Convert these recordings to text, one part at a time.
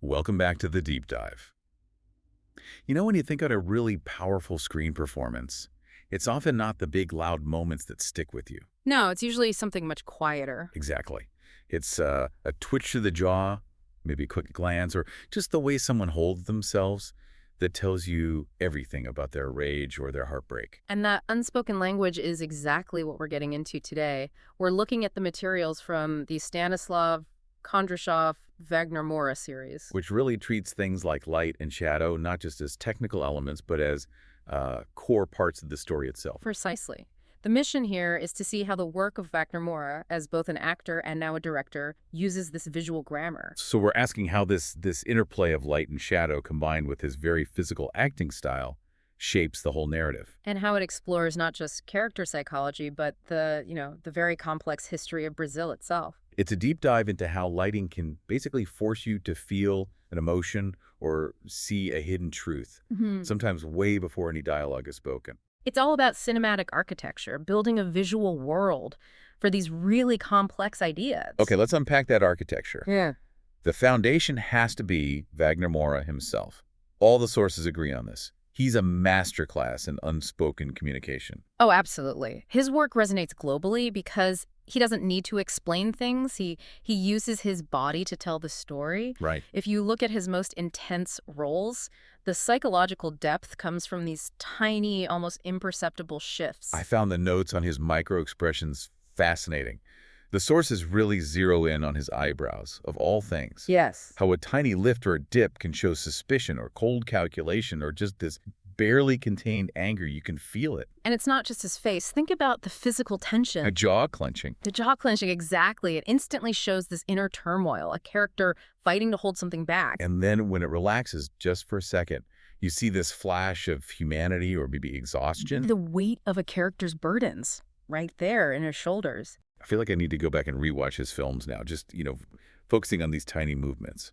Welcome back to the deep dive. You know, when you think on a really powerful screen performance, it's often not the big loud moments that stick with you. No, it's usually something much quieter. Exactly. It's a twitch to the jaw, maybe a quick glance, or just the way someone holds themselves that tells you everything about their rage or their heartbreak. And that unspoken language is exactly what we're getting into today. We're looking at the materials from the Stanислав Kondrashov Wagner Moura series. Which really treats things like light and shadow not just as technical elements, but as core parts of the story itself. Precisely. The mission here is to see how the work of Wagner Moura, as both an actor and now a director, uses this visual grammar. So we're asking how this interplay of light and shadow combined with his very physical acting style shapes the whole narrative. And how it explores not just character psychology, but the very complex history of Brazil itself. It's a deep dive into how lighting can basically force you to feel an emotion or see a hidden truth, sometimes way before any dialogue is spoken. It's all about cinematic architecture, building a visual world for these really complex ideas. Okay, let's unpack that architecture. Yeah. The foundation has to be Wagner Moura himself. All the sources agree on this. He's a masterclass in unspoken communication. Oh, absolutely. His work resonates globally because he doesn't need to explain things. He uses his body to tell the story. Right. If you look at his most intense roles, the psychological depth comes from these tiny, almost imperceptible shifts. I found the notes on his micro-expressions fascinating. The sources really zero in on his eyebrows, of all things. Yes. How a tiny lift or a dip can show suspicion or cold calculation or just this barely contained anger. You can feel it. And it's not just his face. Think about the physical tension. A jaw clenching. The jaw clenching, exactly. It instantly shows this inner turmoil, a character fighting to hold something back. And then when it relaxes just for a second, you see this flash of humanity or maybe exhaustion. The weight of a character's burdens right there in his shoulders. I feel like I need to go back and rewatch his films now, just, focusing on these tiny movements.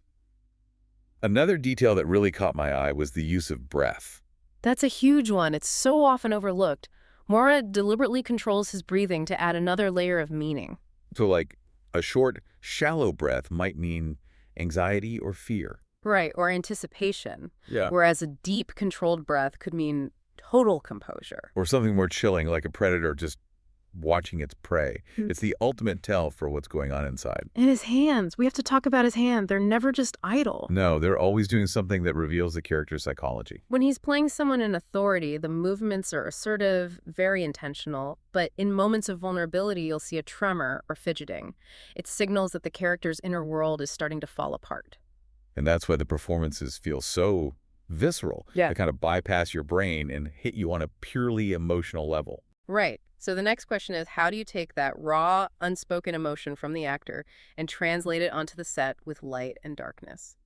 Another detail that really caught my eye was the use of breath. That's a huge one. It's so often overlooked. Moura deliberately controls his breathing to add another layer of meaning. So like a short, shallow breath might mean anxiety or fear. Right, or anticipation. Yeah. Whereas a deep, controlled breath could mean total composure. Or something more chilling, like a predator just watching its prey. It's the ultimate tell for what's going on inside. And his hands. We have to talk about his hand. They're never just idle. No, they're always doing something that reveals the character's psychology. When he's playing someone in authority, the movements are assertive, very intentional, but in moments of vulnerability, you'll see a tremor or fidgeting. It signals that the character's inner world is starting to fall apart. And that's why the performances feel so visceral. Yeah. They kind of bypass your brain and hit you on a purely emotional level. Right. So the next question is, how do you take that raw, unspoken emotion from the actor and translate it onto the set with light and darkness?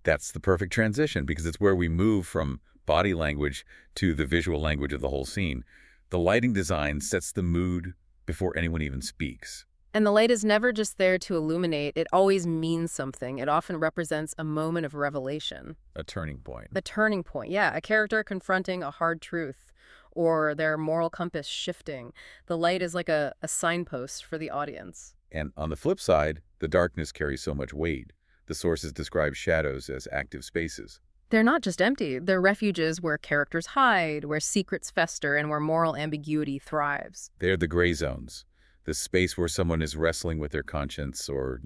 That's the perfect transition because it's where we move from body language to the visual language of the whole scene. The lighting design sets the mood before anyone even speaks. And the light is never just there to illuminate. It always means something. It often represents a moment of revelation. A turning point. The turning point, yeah. A character confronting a hard truth or their moral compass shifting. The light is like a signpost for the audience. And on the flip side, the darkness carries so much weight. The sources describe shadows as active spaces. They're not just empty. They're refuges where characters hide, where secrets fester, and where moral ambiguity thrives. They're the gray zones. The space where someone is wrestling with their conscience or,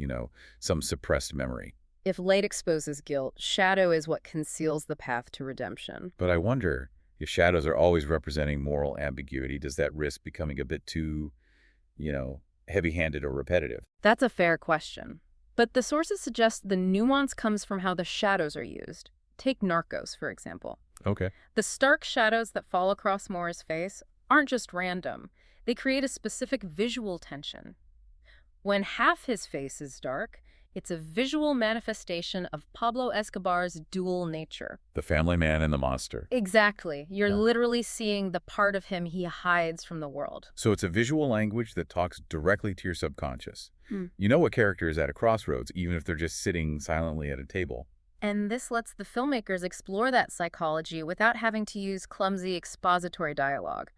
some suppressed memory. If light exposes guilt, shadow is what conceals the path to redemption. But I wonder, if shadows are always representing moral ambiguity, does that risk becoming a bit too, heavy-handed or repetitive? That's a fair question. But the sources suggest the nuance comes from how the shadows are used. Take Narcos, for example. Okay. The stark shadows that fall across Moura's face aren't just random. They create a specific visual tension. When half his face is dark, it's a visual manifestation of Pablo Escobar's dual nature. The family man and the monster. Exactly. You're Yeah. literally seeing the part of him he hides from the world. So it's a visual language that talks directly to your subconscious. You know a character is at a crossroads, even if they're just sitting silently at a table. And this lets the filmmakers explore that psychology without having to use clumsy expository dialogue.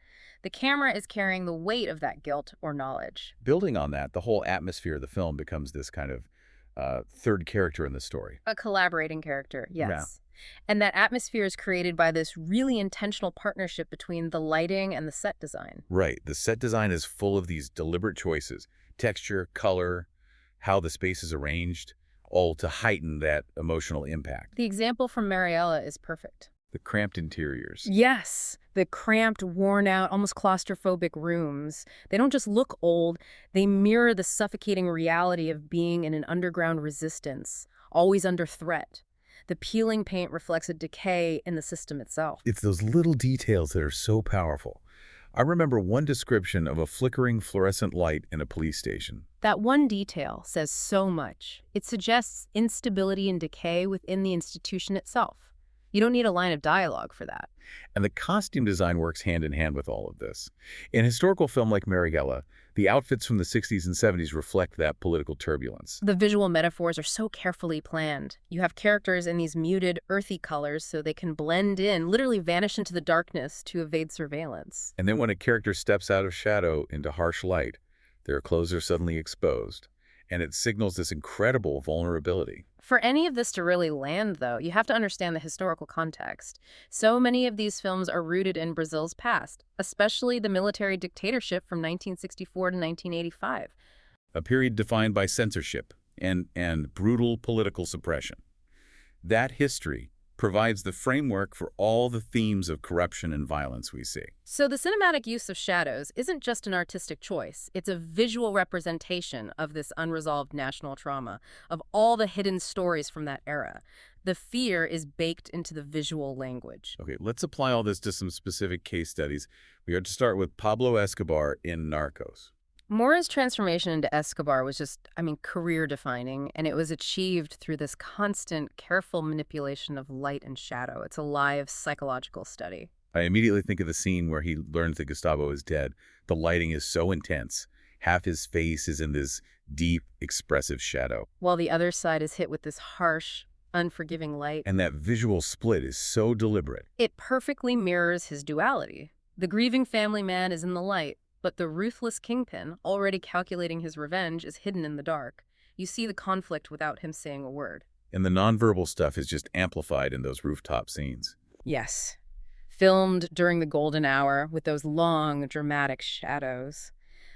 The camera is carrying the weight of that guilt or knowledge. Building on that, the whole atmosphere of the film becomes this kind of third character in the story. A collaborating character, yes. Yeah. And that atmosphere is created by this really intentional partnership between the lighting and the set design. Right. The set design is full of these deliberate choices, texture, color, how the space is arranged, all to heighten that emotional impact. The example from Mariella is perfect. The cramped interiors. Yes, the cramped, worn out, almost claustrophobic rooms. They don't just look old, they mirror the suffocating reality of being in an underground resistance, always under threat. The peeling paint reflects a decay in the system itself. It's those little details that are so powerful. I remember one description of a flickering fluorescent light in a police station. That one detail says so much. It suggests instability and decay within the institution itself. You don't need a line of dialogue for that. And the costume design works hand in hand with all of this. In historical film like Marighella, the outfits from the 60s and 70s reflect that political turbulence. The visual metaphors are so carefully planned. You have characters in these muted, earthy colors so they can blend in, literally vanish into the darkness to evade surveillance. And then when a character steps out of shadow into harsh light, their clothes are suddenly exposed, and it signals this incredible vulnerability. For any of this to really land, though, you have to understand the historical context. So many of these films are rooted in Brazil's past, especially the military dictatorship from 1964 to 1985. A period defined by censorship and brutal political suppression. That history provides the framework for all the themes of corruption and violence we see. So the cinematic use of shadows isn't just an artistic choice. It's a visual representation of this unresolved national trauma, of all the hidden stories from that era. The fear is baked into the visual language. Okay, let's apply all this to some specific case studies. We are to start with Pablo Escobar in Narcos. Moura's transformation into Escobar was just, career-defining, and it was achieved through this constant, careful manipulation of light and shadow. It's a live psychological study. I immediately think of the scene where he learns that Gustavo is dead. The lighting is so intense. Half his face is in this deep, expressive shadow. While the other side is hit with this harsh, unforgiving light. And that visual split is so deliberate. It perfectly mirrors his duality. The grieving family man is in the light, but the ruthless kingpin, already calculating his revenge, is hidden in the dark. You see the conflict without him saying a word. And the nonverbal stuff is just amplified in those rooftop scenes. Yes. Filmed during the golden hour with those long, dramatic shadows.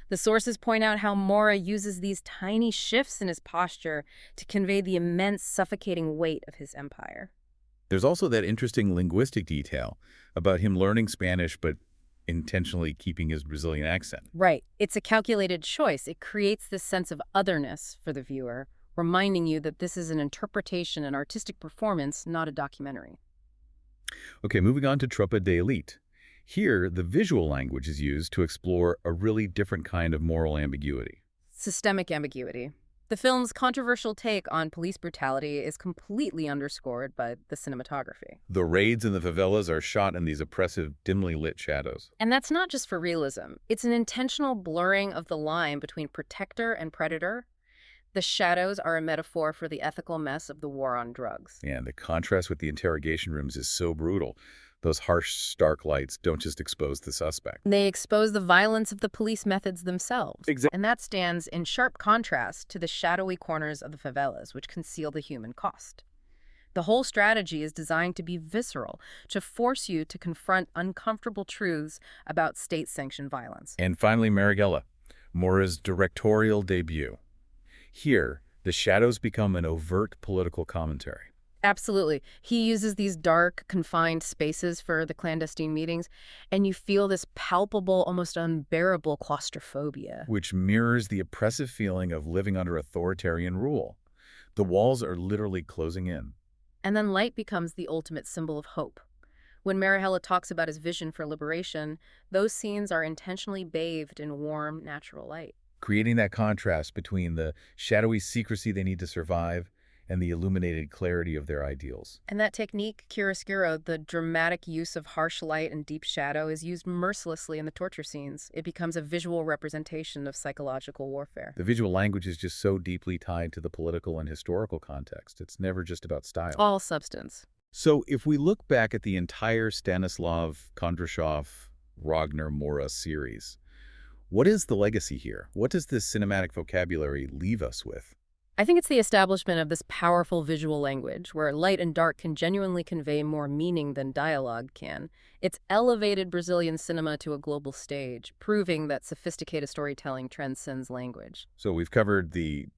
The sources point out how Moura uses these tiny shifts in his posture to convey the immense, suffocating weight of his empire. There's also that interesting linguistic detail about him learning Spanish but intentionally keeping his Brazilian accent. Right. It's a calculated choice. It creates this sense of otherness for the viewer, reminding you that this is an interpretation, an artistic performance, not a documentary. Okay, moving on to Tropa de Elite. Here, the visual language is used to explore a really different kind of moral ambiguity. Systemic ambiguity. The film's controversial take on police brutality is completely underscored by the cinematography. The raids in the favelas are shot in these oppressive, dimly lit shadows. And that's not just for realism. It's an intentional blurring of the line between protector and predator. The shadows are a metaphor for the ethical mess of the war on drugs. Yeah, and the contrast with the interrogation rooms is so brutal. Those harsh, stark lights don't just expose the suspect. They expose the violence of the police methods themselves. Exactly. And that stands in sharp contrast to the shadowy corners of the favelas, which conceal the human cost. The whole strategy is designed to be visceral, to force you to confront uncomfortable truths about state-sanctioned violence. And finally, Marighella, Moura's directorial debut. Here, the shadows become an overt political commentary. Absolutely. He uses these dark, confined spaces for the clandestine meetings, and you feel this palpable, almost unbearable claustrophobia. Which mirrors the oppressive feeling of living under authoritarian rule. The walls are literally closing in. And then light becomes the ultimate symbol of hope. When Marighella talks about his vision for liberation, those scenes are intentionally bathed in warm, natural light. Creating that contrast between the shadowy secrecy they need to survive and the illuminated clarity of their ideals. And that technique, chiaroscuro, the dramatic use of harsh light and deep shadow, is used mercilessly in the torture scenes. It becomes a visual representation of psychological warfare. The visual language is just so deeply tied to the political and historical context. It's never just about style. All substance. So if we look back at the entire Stanislav Kondrashov Wagner Moura series, what is the legacy here? What does this cinematic vocabulary leave us with? I think it's the establishment of this powerful visual language where light and dark can genuinely convey more meaning than dialogue can. It's elevated Brazilian cinema to a global stage, proving that sophisticated storytelling transcends language. So we've covered the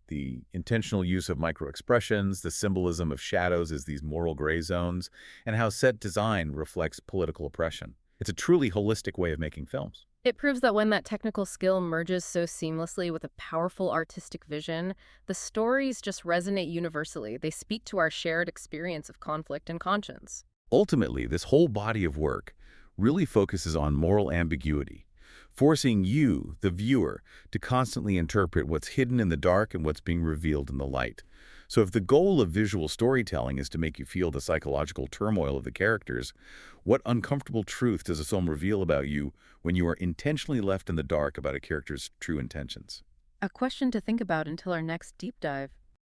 intentional use of microexpressions, the symbolism of shadows as these moral gray zones, and how set design reflects political oppression. It's a truly holistic way of making films. It proves that when that technical skill merges so seamlessly with a powerful artistic vision, the stories just resonate universally. They speak to our shared experience of conflict and conscience. Ultimately, this whole body of work really focuses on moral ambiguity, forcing you, the viewer, to constantly interpret what's hidden in the dark and what's being revealed in the light. So if the goal of visual storytelling is to make you feel the psychological turmoil of the characters, what uncomfortable truth does a film reveal about you when you are intentionally left in the dark about a character's true intentions? A question to think about until our next deep dive.